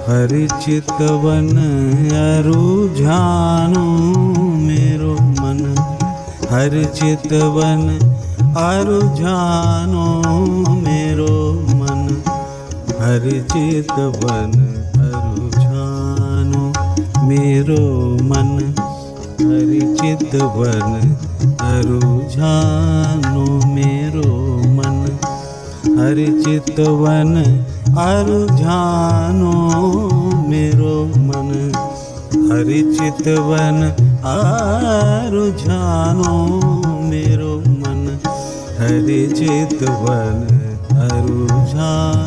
हरि चितवन अरुझानो मेरो मन, हरि चितवन अरुझानो मेरो मन, हरि चितवन अरुझानो मेरो मन, हरि चितवन अरुझानो मेरो मन, हरि चितवन अरुझानो मेरो मन, हरि चितवन अरुझानो मेरो मन, हरि चितवन अरुझानो